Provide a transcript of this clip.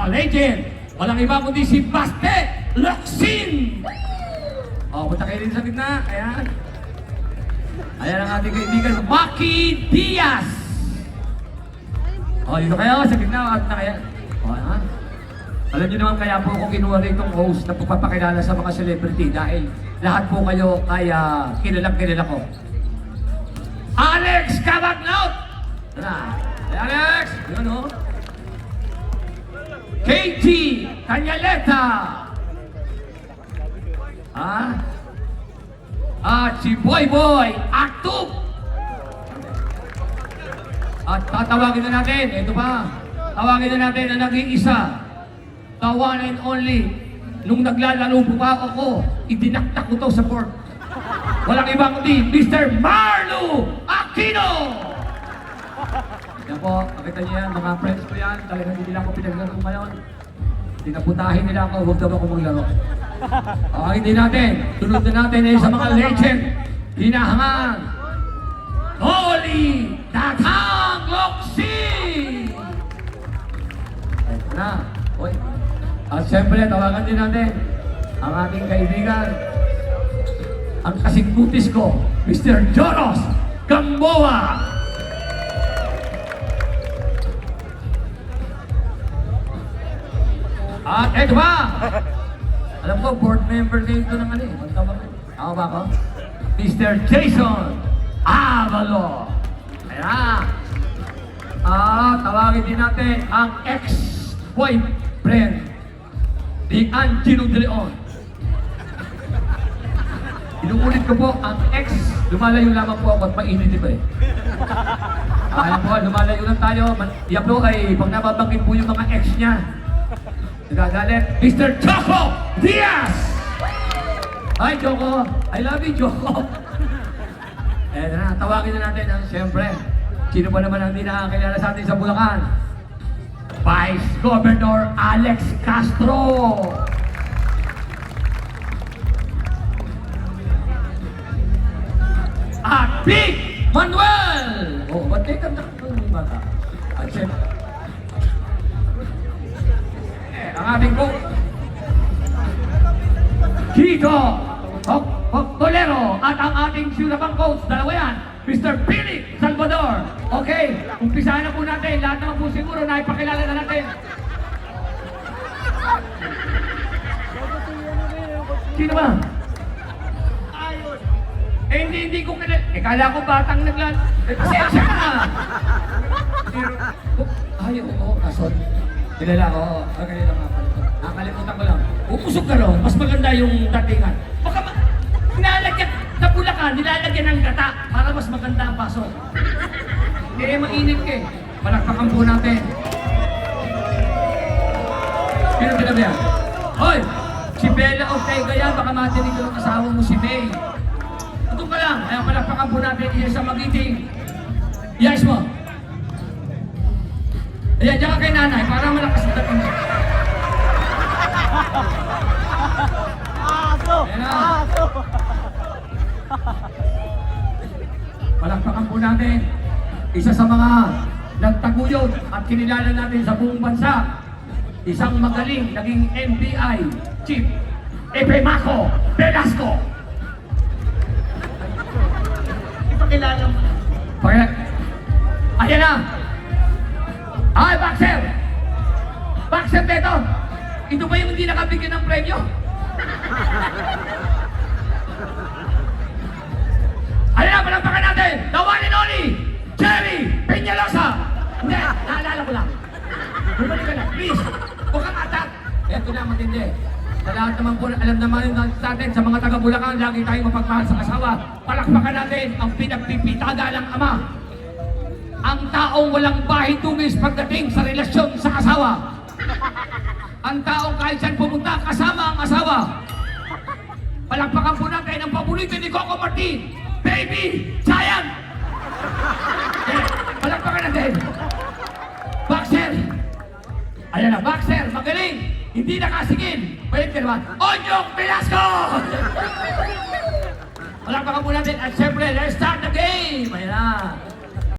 legend. Walang iba kundi si Baste Locsin. Punta kayo rin sa gitna. Ayan. Ayan ang ating kaibigan, Maki Diaz. Dito kayo sa gitna. Ayan. Ayan. Alam niyo naman kaya po ako kinuha rin itong host na pagpapakilala sa mga celebrity dahil lahat po kayo ay kilala ko. Alex Cavagnaut! Hey Alex! Yun o. KT Canyaleta! At si Boy Boy Actub! At tatawagin na natin, ito pa, tawagin na natin ang naging isa. The one and only, nung naglalaro po pa ako, idinaktak ko to sa court. Walang ibang kundi, Mr. Marlo Aquino! Yan po, makita niyo yan, mga friends ko yan, talagang hindi nila ako pinaglaro ngayon. Pinaputahin nila ako, huwag daw ako maglaro. Hindi natin, tunod na natin sa mga legend, hinahangan, Holy Datang Locsin! Ito na, oy. At siyempre, tawagan din natin ang ating kaibigan, ang kasing kutis ko, Mr. Joros Gamboa. At eto ba? Alam ko, board member din ito ng Tama ba ako? Mr. Jason Avalo. Ayan. Tawagin din natin ang ex-boyfriend ni Angelo De Leon. Inuulit ko po, ang ex, lumalayo lamang po ako at mainit pa eh. Alam po, lumalayo lang tayo. Yan po ay pag nababanggit po yung mga ex niya. Nagagalit, Mr. Choco Diaz! Hi Choco! I love you Choco! Tawagin na natin ang siyempre. Sino ba naman ang hindi nakakilala sa atin sa Bulacan? Vice Governor Alex Castro. At Big Manuel. Ba't kayo kanta ko ng bata? At siyempre, ang ating po, Kiko Tolero at ang ating silabang coach, dalawa yan, Mr. Philip Salvador. Okay, umpisahan na po natin. Lahat naman po siguro na ipakilala na natin. Sino ba? Hindi ko kilala. Kala ko batang naglan. Pasensya ka na. Oo, kason. Kilala ko. Okay lang nga pala. Nakalimutan ko lang. Uusog ka ron. Mas maganda yung datingan. Baka nilalagyan sa Bulacan, nilalagyan ng gata para mas maganda ang pasok. Hindi mainit ka eh. Palakpakan po natin. Sino pinabi yan? Hoy! Si Bella Ortega yan. Baka matinig ko ng asawa mo si May. Ito ka lang. Kaya palakpakan po natin isa sa magiting. Yes mo. Ayan, diyan ka kay nanay para malakas ang dating mo. Ayan na. Palakpakan po natin isa sa mga nagtaguyod at kinilala natin sa buong bansa. Isang magaling naging NBI Chief Epemaco Velasco. Ipakilala mo. Ayan na. Ay, Baxter! Baxter Beto! Ito ba yung hindi nakabigyan ng premyo? Ayan na, palampakan natin! The one and only, Jerry Peñalosa! Hindi, naalala ko lang. Bumalik ka na, please! Huwag kang atak! Ito na, matindi. Sa lahat naman po, alam naman natin sa mga taga-Bulacan, lagi tayong mapagmahal sa asawa. Palakpakan natin ang pinagpipitagalang ama. Ang taong walang bahid-tungis pagdating sa relasyon sa asawa. Ang taong kahit saan pumunta, kasama ang asawa. Palakpakan po natin ang paborito ni Coco Martin, Baby Giant! Palakpakan natin. Baxter! Ayan na, Baxter, magaling! Hindi nakasigin! Pwede ka naman, Onyok Velasco! Palakpakan po natin at siyempre, let's start the game! Ayan na.